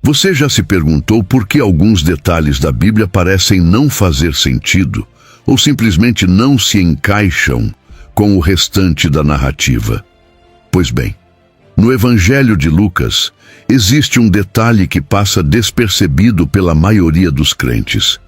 Você já se perguntou por que alguns detalhes da Bíblia parecem não fazer sentido ou simplesmente não se encaixam com o restante da narrativa? Pois bem, no Evangelho de Lucas, existe um detalhe que passa despercebido pela maioria dos crentes,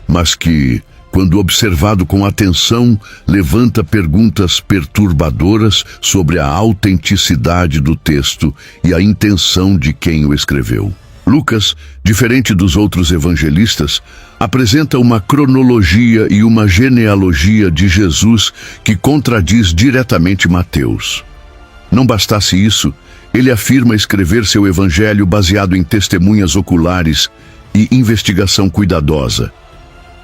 mas que, quando observado com atenção, levanta perguntas perturbadoras sobre a autenticidade do texto e a intenção de quem o escreveu. Lucas, diferente dos outros evangelistas, apresenta uma cronologia e uma genealogia de Jesus que contradiz diretamente Mateus. Não bastasse isso, ele afirma escrever seu evangelho baseado em testemunhas oculares e investigação cuidadosa.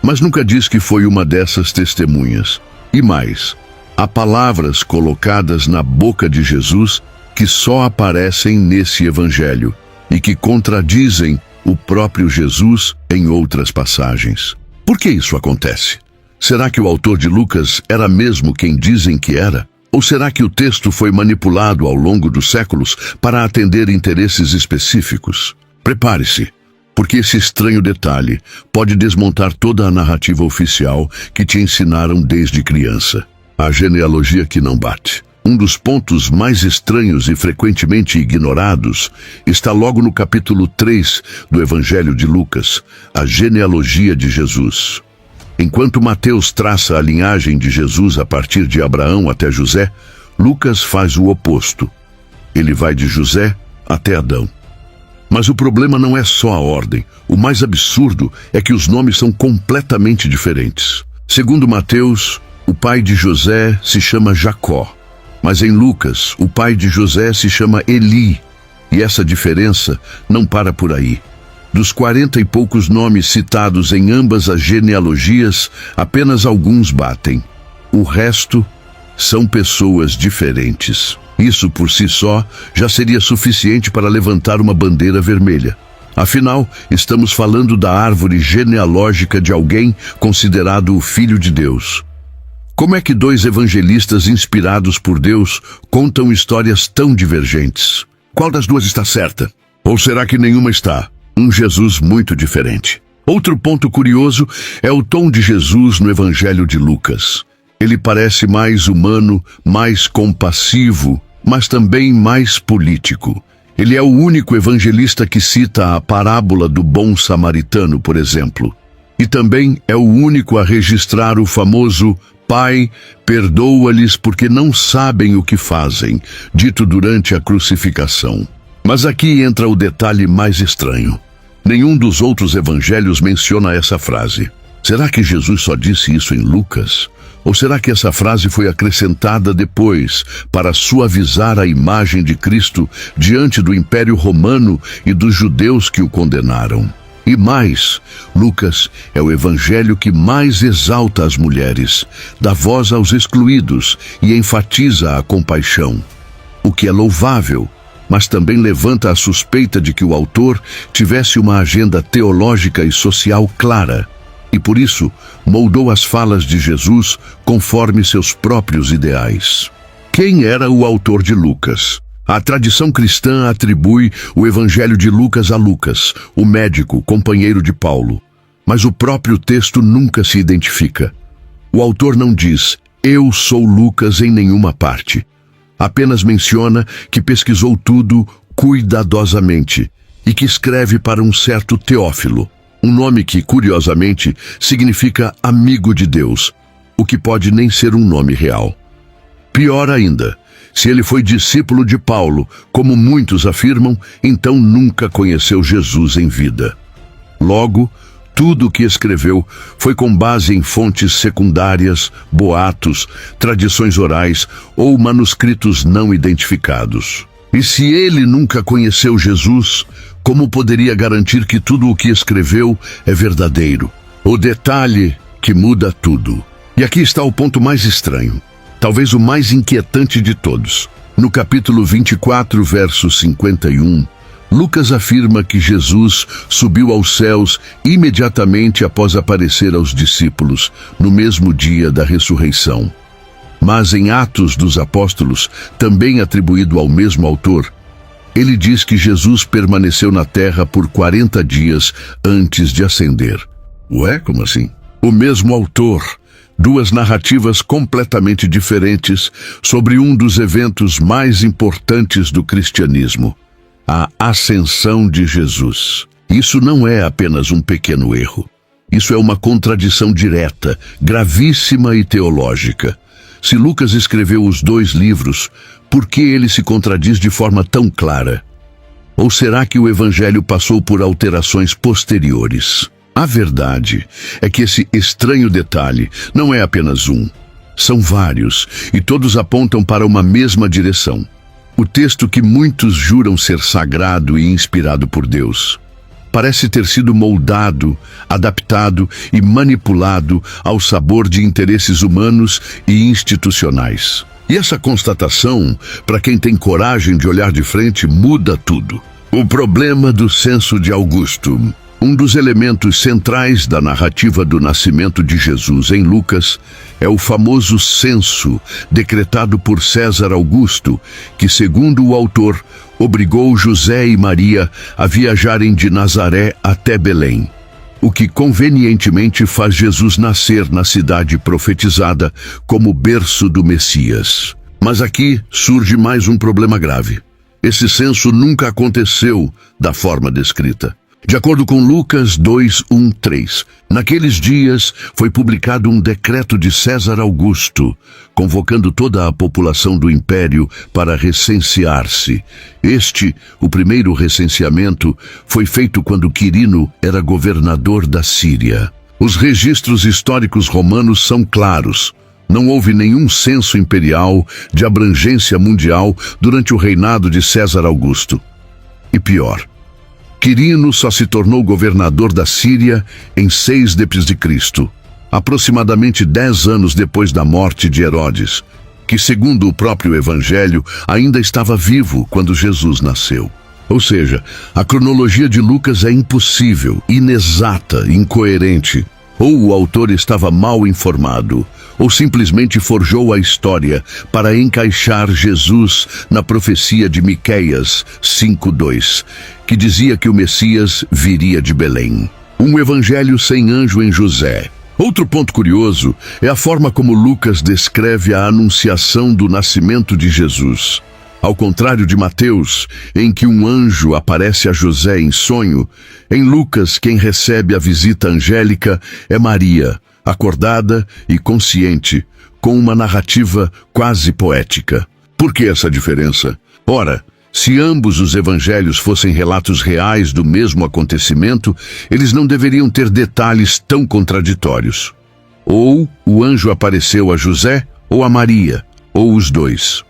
Mas nunca diz que foi uma dessas testemunhas. E mais, há palavras colocadas na boca de Jesus que só aparecem nesse evangelho e que contradizem o próprio Jesus em outras passagens. Por que isso acontece? Será que o autor de Lucas era mesmo quem dizem que era? Ou será que o texto foi manipulado ao longo dos séculos para atender interesses específicos? Prepare-se, porque esse estranho detalhe pode desmontar toda a narrativa oficial que te ensinaram desde criança. A genealogia que não bate. Um dos pontos mais estranhos e frequentemente ignorados está logo no capítulo 3 do Evangelho de Lucas, a genealogia de Jesus. Enquanto Mateus traça a linhagem de Jesus a partir de Abraão até José, Lucas faz o oposto. Ele vai de José até Adão. Mas o problema não é só a ordem. O mais absurdo é que os nomes são completamente diferentes. Segundo Mateus, o pai de José se chama Jacó. Mas em Lucas, o pai de José se chama Eli. E essa diferença não para por aí. Dos 40 e poucos nomes citados em ambas as genealogias, apenas alguns batem. O resto são pessoas diferentes. Isso por si só já seria suficiente para levantar uma bandeira vermelha. Afinal, estamos falando da árvore genealógica de alguém considerado o Filho de Deus. Como é que dois evangelistas inspirados por Deus contam histórias tão divergentes? Qual das duas está certa? Ou será que nenhuma está? Um Jesus muito diferente. Outro ponto curioso é o tom de Jesus no Evangelho de Lucas. Ele parece mais humano, mais compassivo, mas também mais político. Ele é o único evangelista que cita a parábola do bom samaritano, por exemplo. E também é o único a registrar o famoso Pai, perdoa-lhes porque não sabem o que fazem, dito durante a crucificação. Mas aqui entra o detalhe mais estranho. Nenhum dos outros evangelhos menciona essa frase. Será que Jesus só disse isso em Lucas? Ou será que essa frase foi acrescentada depois para suavizar a imagem de Cristo diante do Império Romano e dos judeus que o condenaram? E mais, Lucas é o evangelho que mais exalta as mulheres, dá voz aos excluídos e enfatiza a compaixão, o que é louvável, mas também levanta a suspeita de que o autor tivesse uma agenda teológica e social clara, e por isso moldou as falas de Jesus conforme seus próprios ideais. Quem era o autor de Lucas? A tradição cristã atribui o Evangelho de Lucas a Lucas, o médico, companheiro de Paulo. Mas o próprio texto nunca se identifica. O autor não diz, eu sou Lucas em nenhuma parte. Apenas menciona que pesquisou tudo cuidadosamente e que escreve para um certo Teófilo, um nome que, curiosamente, significa amigo de Deus, o que pode nem ser um nome real. Pior ainda, se ele foi discípulo de Paulo, como muitos afirmam, então nunca conheceu Jesus em vida. Logo, tudo o que escreveu foi com base em fontes secundárias, boatos, tradições orais ou manuscritos não identificados. E se ele nunca conheceu Jesus, como poderia garantir que tudo o que escreveu é verdadeiro? O detalhe que muda tudo. E aqui está o ponto mais estranho, talvez o mais inquietante de todos. No capítulo 24, verso 51, Lucas afirma que Jesus subiu aos céus imediatamente após aparecer aos discípulos, no mesmo dia da ressurreição. Mas em Atos dos Apóstolos, também atribuído ao mesmo autor, ele diz que Jesus permaneceu na terra por 40 dias antes de ascender. Ué, como assim? O mesmo autor, duas narrativas completamente diferentes sobre um dos eventos mais importantes do cristianismo, a ascensão de Jesus. Isso não é apenas um pequeno erro. Isso é uma contradição direta, gravíssima e teológica. Se Lucas escreveu os dois livros, por que ele se contradiz de forma tão clara? Ou será que o Evangelho passou por alterações posteriores? A verdade é que esse estranho detalhe não é apenas um. São vários, e todos apontam para uma mesma direção. O texto que muitos juram ser sagrado e inspirado por Deus parece ter sido moldado, adaptado e manipulado ao sabor de interesses humanos e institucionais. E essa constatação, para quem tem coragem de olhar de frente, muda tudo. O problema do censo de Augusto. Um dos elementos centrais da narrativa do nascimento de Jesus em Lucas é o famoso censo decretado por César Augusto, que, segundo o autor, obrigou José e Maria a viajarem de Nazaré até Belém, o que convenientemente faz Jesus nascer na cidade profetizada como berço do Messias. Mas aqui surge mais um problema grave. Esse censo nunca aconteceu da forma descrita. De acordo com Lucas 2:1-3, naqueles dias foi publicado um decreto de César Augusto, convocando toda a população do império para recensear-se. O primeiro recenseamento, foi feito quando Quirino era governador da Síria. Os registros históricos romanos são claros. Não houve nenhum censo imperial de abrangência mundial durante o reinado de César Augusto. E pior, Quirino só se tornou governador da Síria em 6 d.C., aproximadamente 10 anos depois da morte de Herodes, que, segundo o próprio Evangelho, ainda estava vivo quando Jesus nasceu. Ou seja, a cronologia de Lucas é impossível, inexata, incoerente. Ou o autor estava mal informado, ou simplesmente forjou a história para encaixar Jesus na profecia de Miqueias 5:2, que dizia que o Messias viria de Belém. Um evangelho sem anjo em José. Outro ponto curioso é a forma como Lucas descreve a anunciação do nascimento de Jesus. Ao contrário de Mateus, em que um anjo aparece a José em sonho, em Lucas quem recebe a visita angélica é Maria, acordada e consciente, com uma narrativa quase poética. Por que essa diferença? Ora, se ambos os evangelhos fossem relatos reais do mesmo acontecimento, eles não deveriam ter detalhes tão contraditórios. Ou o anjo apareceu a José ou a Maria, ou os dois.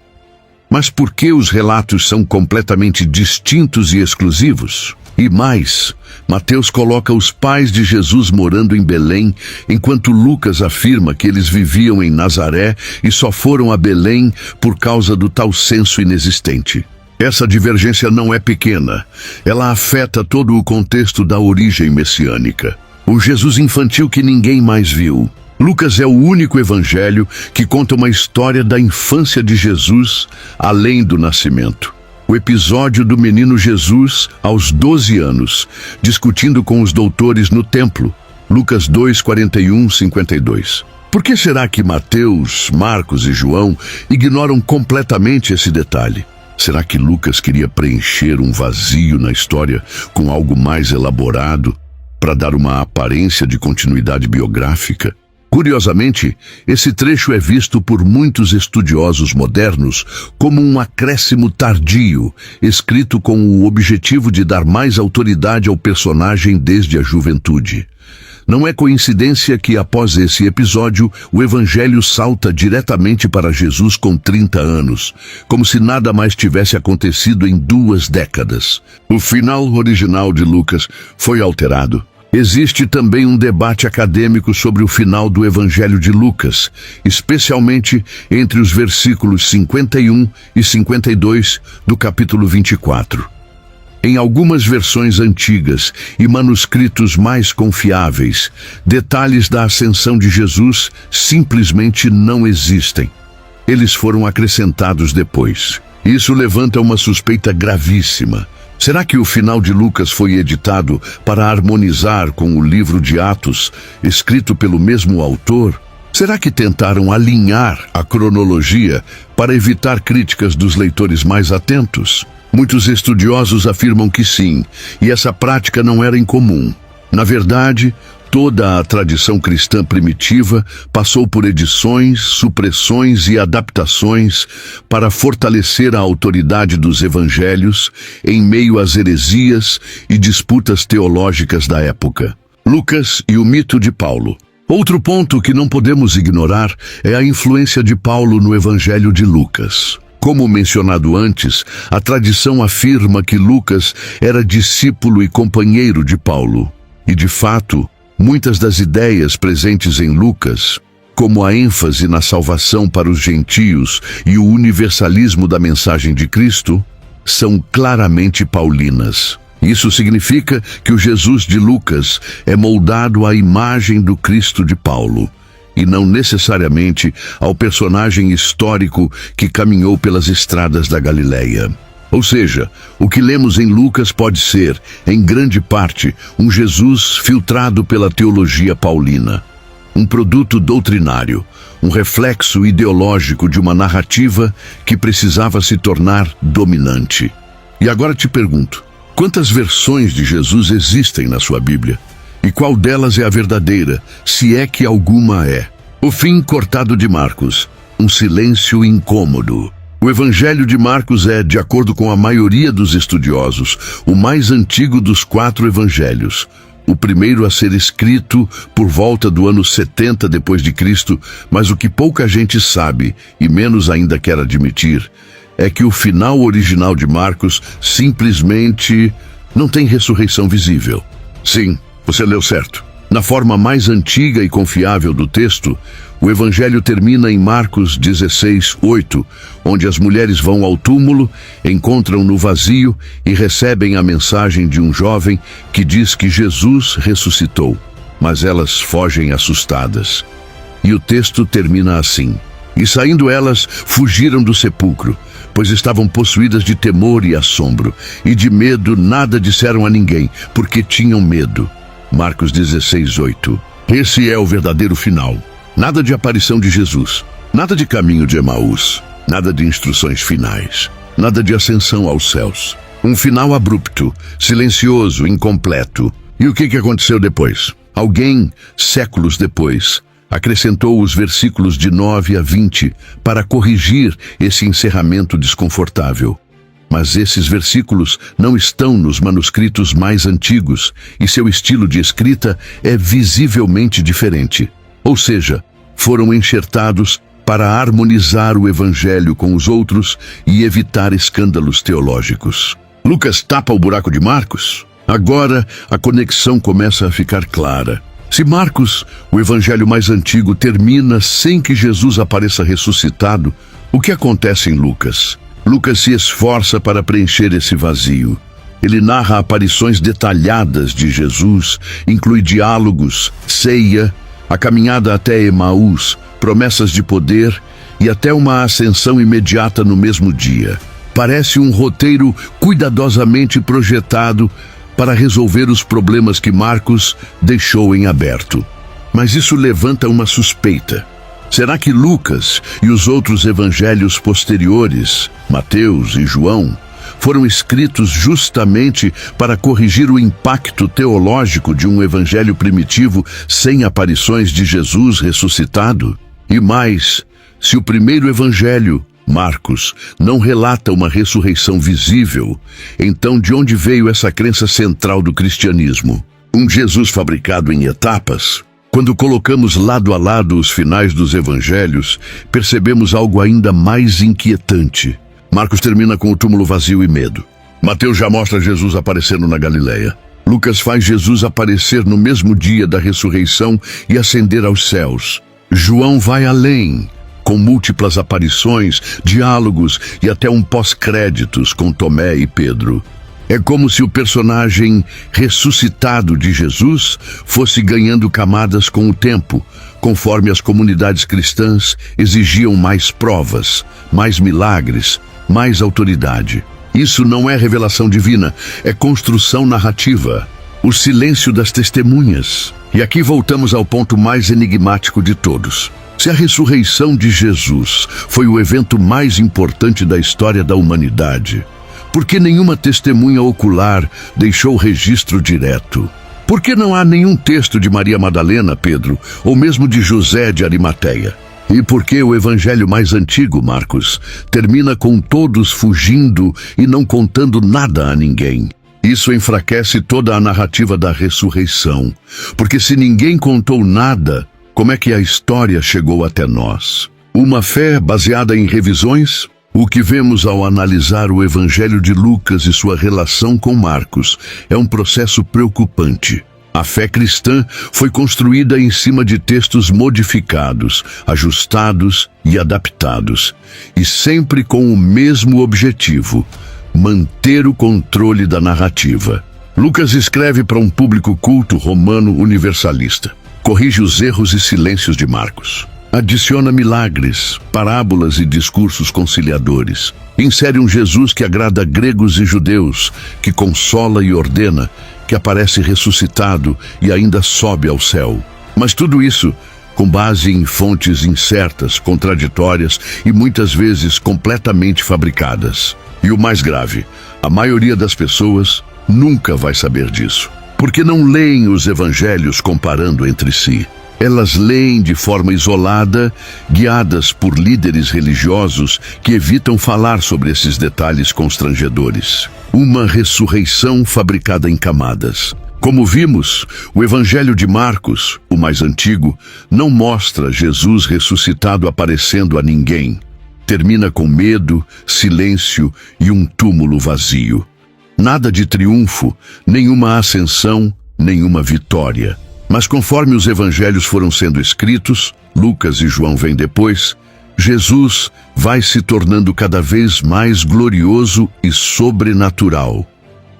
Mas por que os relatos são completamente distintos e exclusivos? E mais, Mateus coloca os pais de Jesus morando em Belém, enquanto Lucas afirma que eles viviam em Nazaré e só foram a Belém por causa do tal censo inexistente. Essa divergência não é pequena. Ela afeta todo o contexto da origem messiânica. O Jesus infantil que ninguém mais viu. Lucas é o único evangelho que conta uma história da infância de Jesus além do nascimento. O episódio do menino Jesus aos 12 anos, discutindo com os doutores no templo. Lucas 2:41-52. Por que será que Mateus, Marcos e João ignoram completamente esse detalhe? Será que Lucas queria preencher um vazio na história com algo mais elaborado para dar uma aparência de continuidade biográfica? Curiosamente, esse trecho é visto por muitos estudiosos modernos como um acréscimo tardio, escrito com o objetivo de dar mais autoridade ao personagem desde a juventude. Não é coincidência que, após esse episódio, o Evangelho salta diretamente para Jesus com 30 anos, como se nada mais tivesse acontecido em 2 décadas. O final original de Lucas foi alterado. Existe também um debate acadêmico sobre o final do Evangelho de Lucas, especialmente entre os versículos 51 e 52 do capítulo 24. Em algumas versões antigas e manuscritos mais confiáveis, detalhes da ascensão de Jesus simplesmente não existem. Eles foram acrescentados depois. Isso levanta uma suspeita gravíssima. Será que o final de Lucas foi editado para harmonizar com o livro de Atos, escrito pelo mesmo autor? Será que tentaram alinhar a cronologia para evitar críticas dos leitores mais atentos? Muitos estudiosos afirmam que sim, e essa prática não era incomum. Na verdade, toda a tradição cristã primitiva passou por edições, supressões e adaptações para fortalecer a autoridade dos evangelhos em meio às heresias e disputas teológicas da época. Lucas e o mito de Paulo. Outro ponto que não podemos ignorar é a influência de Paulo no Evangelho de Lucas. Como mencionado antes, a tradição afirma que Lucas era discípulo e companheiro de Paulo. E, de fato, muitas das ideias presentes em Lucas, como a ênfase na salvação para os gentios e o universalismo da mensagem de Cristo, são claramente paulinas. Isso significa que o Jesus de Lucas é moldado à imagem do Cristo de Paulo, e não necessariamente ao personagem histórico que caminhou pelas estradas da Galileia. Ou seja, o que lemos em Lucas pode ser, em grande parte, um Jesus filtrado pela teologia paulina. Um produto doutrinário, um reflexo ideológico de uma narrativa que precisava se tornar dominante. E agora te pergunto, quantas versões de Jesus existem na sua Bíblia? E qual delas é a verdadeira, se é que alguma é? O fim cortado de Marcos, um silêncio incômodo. O Evangelho de Marcos é, de acordo com a maioria dos estudiosos, o mais antigo dos 4 evangelhos. O primeiro a ser escrito por volta do ano 70 depois de Cristo, mas o que pouca gente sabe, e menos ainda quer admitir, é que o final original de Marcos simplesmente não tem ressurreição visível. Sim, você leu certo. Na forma mais antiga e confiável do texto, o Evangelho termina em Marcos 16:8, onde as mulheres vão ao túmulo, encontram no vazio e recebem a mensagem de um jovem que diz que Jesus ressuscitou, mas elas fogem assustadas. E o texto termina assim: E saindo elas, fugiram do sepulcro, pois estavam possuídas de temor e assombro, e de medo nada disseram a ninguém, porque tinham medo. Marcos 16:8. Esse é o verdadeiro final. Nada de aparição de Jesus, nada de caminho de Emaús, nada de instruções finais, nada de ascensão aos céus. Um final abrupto, silencioso, incompleto. E o que aconteceu depois? Alguém, séculos depois, acrescentou os versículos de 9 a 20 para corrigir esse encerramento desconfortável. Mas esses versículos não estão nos manuscritos mais antigos e seu estilo de escrita é visivelmente diferente. Ou seja, foram enxertados para harmonizar o Evangelho com os outros e evitar escândalos teológicos. Lucas tapa o buraco de Marcos? Agora a conexão começa a ficar clara. Se Marcos, o Evangelho mais antigo, termina sem que Jesus apareça ressuscitado, o que acontece em Lucas? Lucas se esforça para preencher esse vazio. Ele narra aparições detalhadas de Jesus, inclui diálogos, ceia, a caminhada até Emaús, promessas de poder e até uma ascensão imediata no mesmo dia. Parece um roteiro cuidadosamente projetado para resolver os problemas que Marcos deixou em aberto. Mas isso levanta uma suspeita. Será que Lucas e os outros evangelhos posteriores, Mateus e João, foram escritos justamente para corrigir o impacto teológico de um evangelho primitivo sem aparições de Jesus ressuscitado? E mais, se o primeiro evangelho, Marcos, não relata uma ressurreição visível, então de onde veio essa crença central do cristianismo? Um Jesus fabricado em etapas? Quando colocamos lado a lado os finais dos evangelhos, percebemos algo ainda mais inquietante. Marcos termina com o túmulo vazio e medo. Mateus já mostra Jesus aparecendo na Galileia. Lucas faz Jesus aparecer no mesmo dia da ressurreição e ascender aos céus. João vai além, com múltiplas aparições, diálogos e até um pós-créditos com Tomé e Pedro. É como se o personagem ressuscitado de Jesus fosse ganhando camadas com o tempo, conforme as comunidades cristãs exigiam mais provas, mais milagres, mais autoridade. Isso não é revelação divina, é construção narrativa. O silêncio das testemunhas. E aqui voltamos ao ponto mais enigmático de todos. Se a ressurreição de Jesus foi o evento mais importante da história da humanidade, por que nenhuma testemunha ocular deixou registro direto? Por que não há nenhum texto de Maria Madalena, Pedro, ou mesmo de José de Arimateia? E por que o evangelho mais antigo, Marcos, termina com todos fugindo e não contando nada a ninguém? Isso enfraquece toda a narrativa da ressurreição, porque se ninguém contou nada, como é que a história chegou até nós? Uma fé baseada em revisões? O que vemos ao analisar o Evangelho de Lucas e sua relação com Marcos é um processo preocupante. A fé cristã foi construída em cima de textos modificados, ajustados e adaptados, e sempre com o mesmo objetivo: manter o controle da narrativa. Lucas escreve para um público culto romano universalista. Corrige os erros e silêncios de Marcos. Adiciona milagres, parábolas e discursos conciliadores. Insere um Jesus que agrada gregos e judeus, que consola e ordena, que aparece ressuscitado e ainda sobe ao céu. Mas tudo isso com base em fontes incertas, contraditórias e muitas vezes completamente fabricadas. E o mais grave, a maioria das pessoas nunca vai saber disso, porque não leem os evangelhos comparando entre si. Elas leem de forma isolada, guiadas por líderes religiosos que evitam falar sobre esses detalhes constrangedores. Uma ressurreição fabricada em camadas. Como vimos, o Evangelho de Marcos, o mais antigo, não mostra Jesus ressuscitado aparecendo a ninguém. Termina com medo, silêncio e um túmulo vazio. Nada de triunfo, nenhuma ascensão, nenhuma vitória. Mas conforme os evangelhos foram sendo escritos, Lucas e João vêm depois, Jesus vai se tornando cada vez mais glorioso e sobrenatural.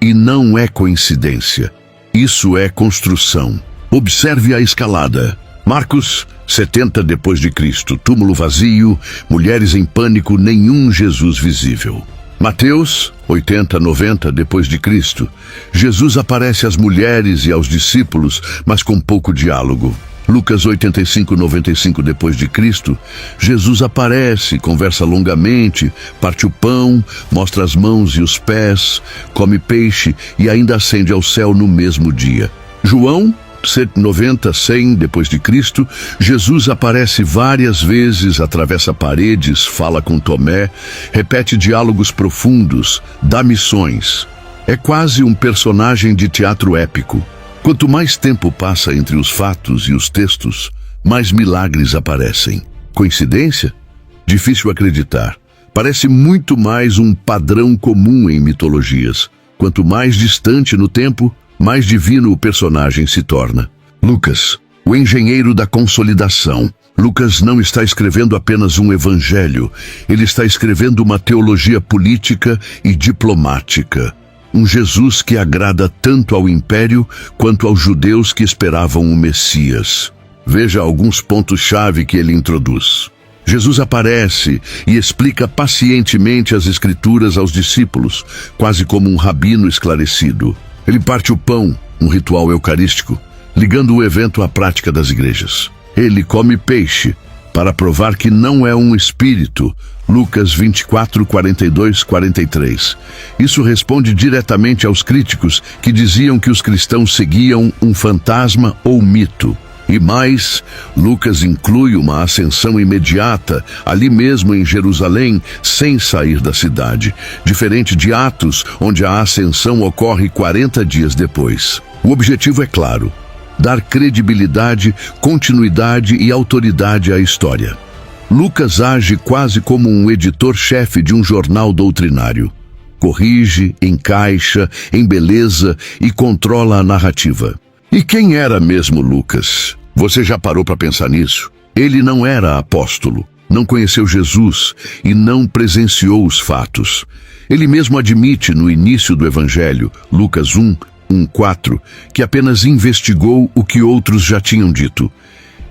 E não é coincidência. Isso é construção. Observe a escalada. Marcos, 70 depois de Cristo, túmulo vazio, mulheres em pânico, nenhum Jesus visível. Mateus, 80, 90 depois de Cristo, Jesus aparece às mulheres e aos discípulos, mas com pouco diálogo. Lucas 85, 95 depois de Cristo, Jesus aparece, conversa longamente, parte o pão, mostra as mãos e os pés, come peixe e ainda ascende ao céu no mesmo dia. João 190, 100 depois de Cristo, Jesus aparece várias vezes, atravessa paredes, fala com Tomé, repete diálogos profundos, dá missões. É quase um personagem de teatro épico. Quanto mais tempo passa entre os fatos e os textos, mais milagres aparecem. Coincidência? Difícil acreditar. Parece muito mais um padrão comum em mitologias. Quanto mais distante no tempo, mais divino o personagem se torna. Lucas, o engenheiro da consolidação. Lucas não está escrevendo apenas um evangelho, ele está escrevendo uma teologia política e diplomática. Um Jesus que agrada tanto ao império quanto aos judeus que esperavam o Messias. Veja alguns pontos-chave que ele introduz. Jesus aparece e explica pacientemente as Escrituras aos discípulos, quase como um rabino esclarecido. Ele parte o pão, um ritual eucarístico, ligando o evento à prática das igrejas. Ele come peixe, para provar que não é um espírito. Lucas 24, 42, 43. Isso responde diretamente aos críticos que diziam que os cristãos seguiam um fantasma ou mito. E mais, Lucas inclui uma ascensão imediata, ali mesmo em Jerusalém, sem sair da cidade, diferente de Atos, onde a ascensão ocorre 40 dias depois. O objetivo é claro: dar credibilidade, continuidade e autoridade à história. Lucas age quase como um editor-chefe de um jornal doutrinário. Corrige, encaixa, embeleza e controla a narrativa. E quem era mesmo Lucas? Você já parou para pensar nisso? Ele não era apóstolo, não conheceu Jesus e não presenciou os fatos. Ele mesmo admite no início do Evangelho, Lucas 1, 1:4, que apenas investigou o que outros já tinham dito.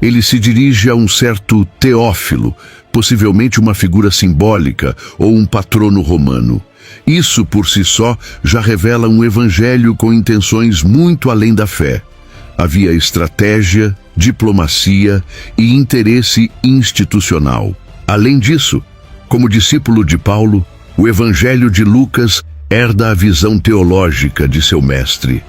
Ele se dirige a um certo Teófilo, possivelmente uma figura simbólica ou um patrono romano. Isso por si só já revela um evangelho com intenções muito além da fé. Havia estratégia, diplomacia e interesse institucional. Além disso, como discípulo de Paulo, o Evangelho de Lucas herda a visão teológica de seu mestre.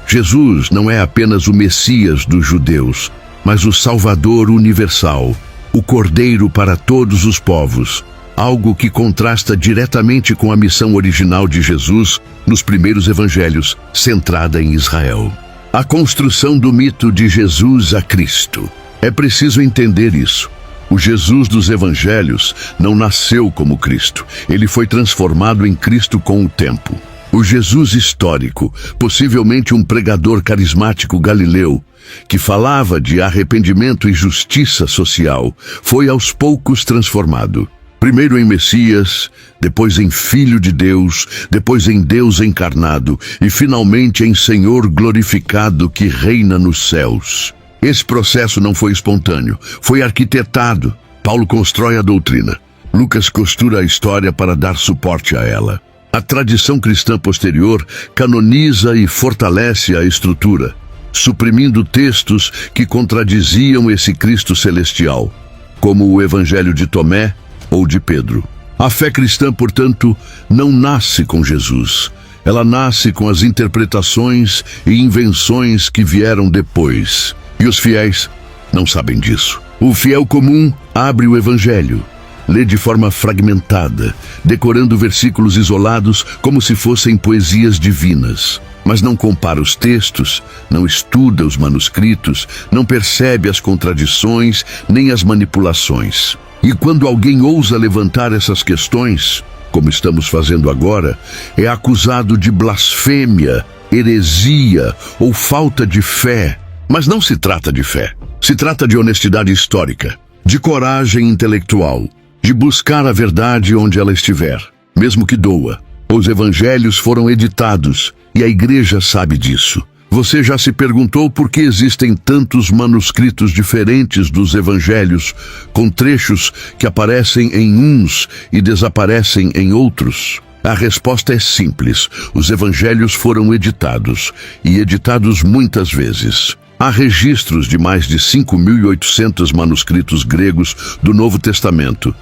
Jesus não é apenas o Messias dos judeus, mas o Salvador universal, o Cordeiro para todos os povos, algo que contrasta diretamente com a missão original de Jesus nos primeiros evangelhos, centrada em Israel. A construção do mito de Jesus a Cristo. É preciso entender isso. O Jesus dos evangelhos não nasceu como Cristo. Ele foi transformado em Cristo com o tempo. O Jesus histórico, possivelmente um pregador carismático galileu, que falava de arrependimento e justiça social, foi aos poucos transformado. Primeiro em Messias, depois em Filho de Deus, depois em Deus encarnado e finalmente em Senhor glorificado que reina nos céus. Esse processo não foi espontâneo, foi arquitetado. Paulo constrói a doutrina. Lucas costura a história para dar suporte a ela. A tradição cristã posterior canoniza e fortalece a estrutura, suprimindo textos que contradiziam esse Cristo celestial, como o Evangelho de Tomé ou de Pedro. A fé cristã, portanto, não nasce com Jesus. Ela nasce com as interpretações e invenções que vieram depois. E os fiéis não sabem disso. O fiel comum abre o Evangelho, lê de forma fragmentada, decorando versículos isolados como se fossem poesias divinas. Mas não compara os textos, não estuda os manuscritos, não percebe as contradições nem as manipulações. E quando alguém ousa levantar essas questões, como estamos fazendo agora, é acusado de blasfêmia, heresia ou falta de fé. Mas não se trata de fé. Se trata de honestidade histórica, de coragem intelectual, de buscar a verdade onde ela estiver, mesmo que doa. Os evangelhos foram editados e a igreja sabe disso. Você já se perguntou por que existem tantos manuscritos diferentes dos evangelhos, com trechos que aparecem em uns e desaparecem em outros? A resposta é simples. Os evangelhos foram editados, e editados muitas vezes. Há registros de mais de 5.800 manuscritos gregos do Novo Testamento,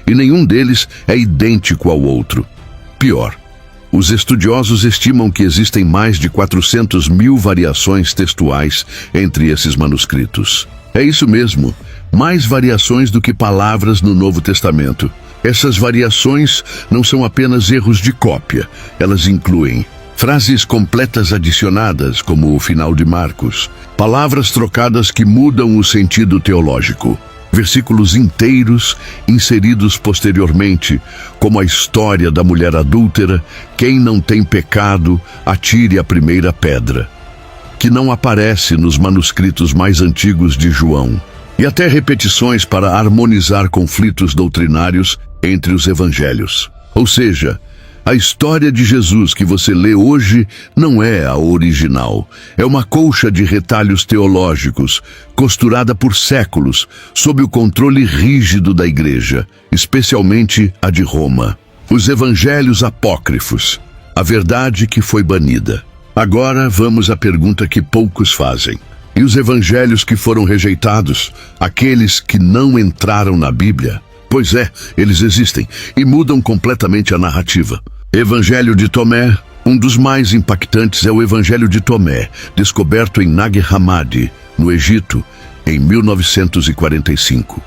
e nenhum deles é idêntico ao outro. Pior, os estudiosos estimam que existem mais de 400.000 variações textuais entre esses manuscritos. É isso mesmo, mais variações do que palavras no Novo Testamento. Essas variações não são apenas erros de cópia, elas incluem frases completas adicionadas, como o final de Marcos, palavras trocadas que mudam o sentido teológico, versículos inteiros inseridos posteriormente, como a história da mulher adúltera, quem não tem pecado, atire a primeira pedra, que não aparece nos manuscritos mais antigos de João, e até repetições para harmonizar conflitos doutrinários entre os evangelhos. Ou seja, a história de Jesus que você lê hoje não é a original. É uma colcha de retalhos teológicos, costurada por séculos, sob o controle rígido da igreja, especialmente a de Roma. Os evangelhos apócrifos, a verdade que foi banida. Agora vamos à pergunta que poucos fazem. E os evangelhos que foram rejeitados, aqueles que não entraram na Bíblia? Pois é, eles existem e mudam completamente a narrativa. Evangelho de Tomé. Um dos mais impactantes é o Evangelho de Tomé, descoberto em Nag Hammadi, no Egito, em 1945.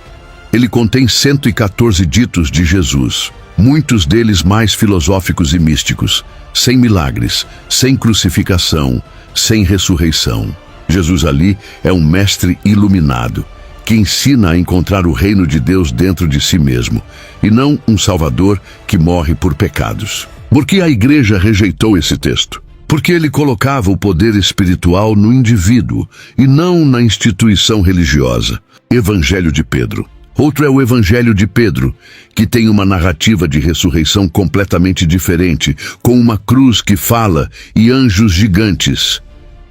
Ele contém 114 ditos de Jesus, muitos deles mais filosóficos e místicos, sem milagres, sem crucificação, sem ressurreição. Jesus ali é um mestre iluminado, que ensina a encontrar o reino de Deus dentro de si mesmo, e não um Salvador que morre por pecados. Por que a igreja rejeitou esse texto? Porque ele colocava o poder espiritual no indivíduo e não na instituição religiosa. Evangelho de Pedro. Outro é o Evangelho de Pedro, que tem uma narrativa de ressurreição completamente diferente, com uma cruz que fala e anjos gigantes.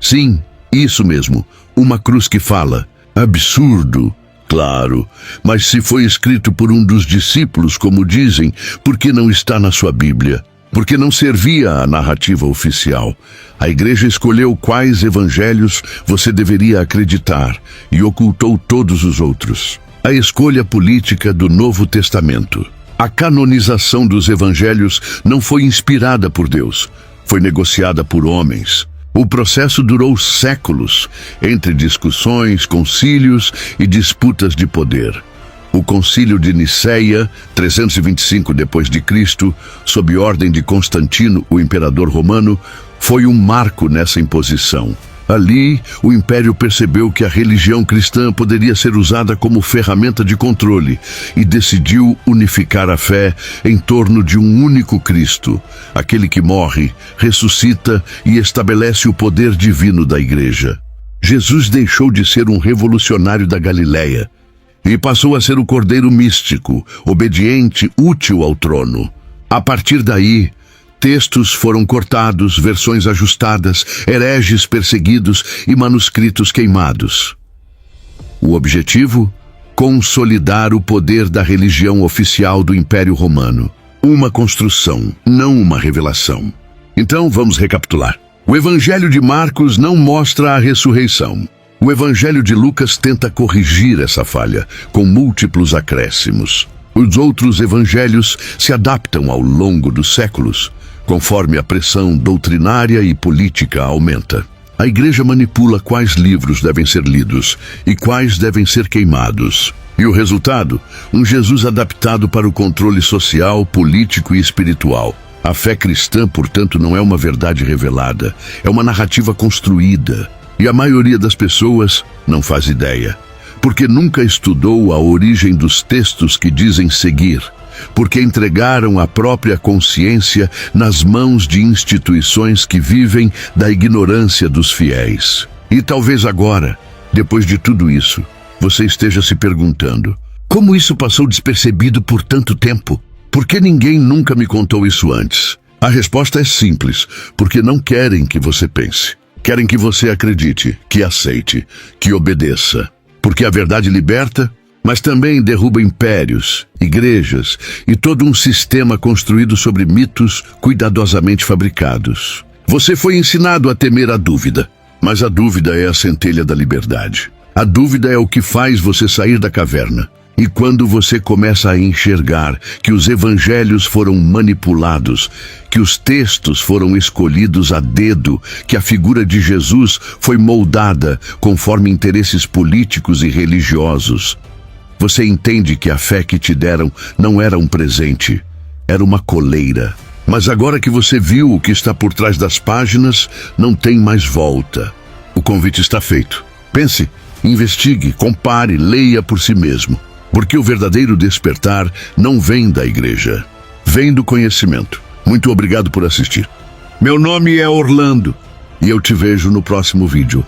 Sim, isso mesmo, uma cruz que fala. Absurdo, Claro, mas se foi escrito por um dos discípulos, como dizem, por que não está na sua Bíblia? Porque não servia à narrativa oficial. A igreja escolheu quais evangelhos você deveria acreditar e ocultou todos os outros. A escolha política do Novo Testamento. A canonização dos evangelhos não foi inspirada por Deus, foi negociada por homens. O processo durou séculos, entre discussões, concílios e disputas de poder. O Concílio de Niceia, 325 d.C., sob ordem de Constantino, o imperador romano, foi um marco nessa imposição. Ali, o Império percebeu que a religião cristã poderia ser usada como ferramenta de controle e decidiu unificar a fé em torno de um único Cristo, aquele que morre, ressuscita e estabelece o poder divino da Igreja. Jesus deixou de ser um revolucionário da Galileia e passou a ser o Cordeiro místico, obediente, útil ao trono. A partir daí, textos foram cortados, versões ajustadas, hereges perseguidos e manuscritos queimados. O objetivo? Consolidar o poder da religião oficial do Império Romano. Uma construção, não uma revelação. Então, vamos recapitular. O Evangelho de Marcos não mostra a ressurreição. O Evangelho de Lucas tenta corrigir essa falha, com múltiplos acréscimos. Os outros evangelhos se adaptam ao longo dos séculos, conforme a pressão doutrinária e política aumenta. A igreja manipula quais livros devem ser lidos e quais devem ser queimados. E o resultado? Um Jesus adaptado para o controle social, político e espiritual. A fé cristã, portanto, não é uma verdade revelada, é uma narrativa construída. E a maioria das pessoas não faz ideia, porque nunca estudou a origem dos textos que dizem seguir, porque entregaram a própria consciência nas mãos de instituições que vivem da ignorância dos fiéis. E talvez agora, depois de tudo isso, você esteja se perguntando: como isso passou despercebido por tanto tempo? Por que ninguém nunca me contou isso antes? A resposta é simples: porque não querem que você pense. Querem que você acredite, que aceite, que obedeça. Porque a verdade liberta, mas também derruba impérios, igrejas e todo um sistema construído sobre mitos cuidadosamente fabricados. Você foi ensinado a temer a dúvida, mas a dúvida é a centelha da liberdade. A dúvida é o que faz você sair da caverna. E quando você começa a enxergar que os evangelhos foram manipulados, que os textos foram escolhidos a dedo, que a figura de Jesus foi moldada conforme interesses políticos e religiosos, você entende que a fé que te deram não era um presente, era uma coleira. Mas agora que você viu o que está por trás das páginas, não tem mais volta. O convite está feito. Pense, investigue, compare, leia por si mesmo. Porque o verdadeiro despertar não vem da igreja, vem do conhecimento. Muito obrigado por assistir. Meu nome é Orlando e eu te vejo no próximo vídeo.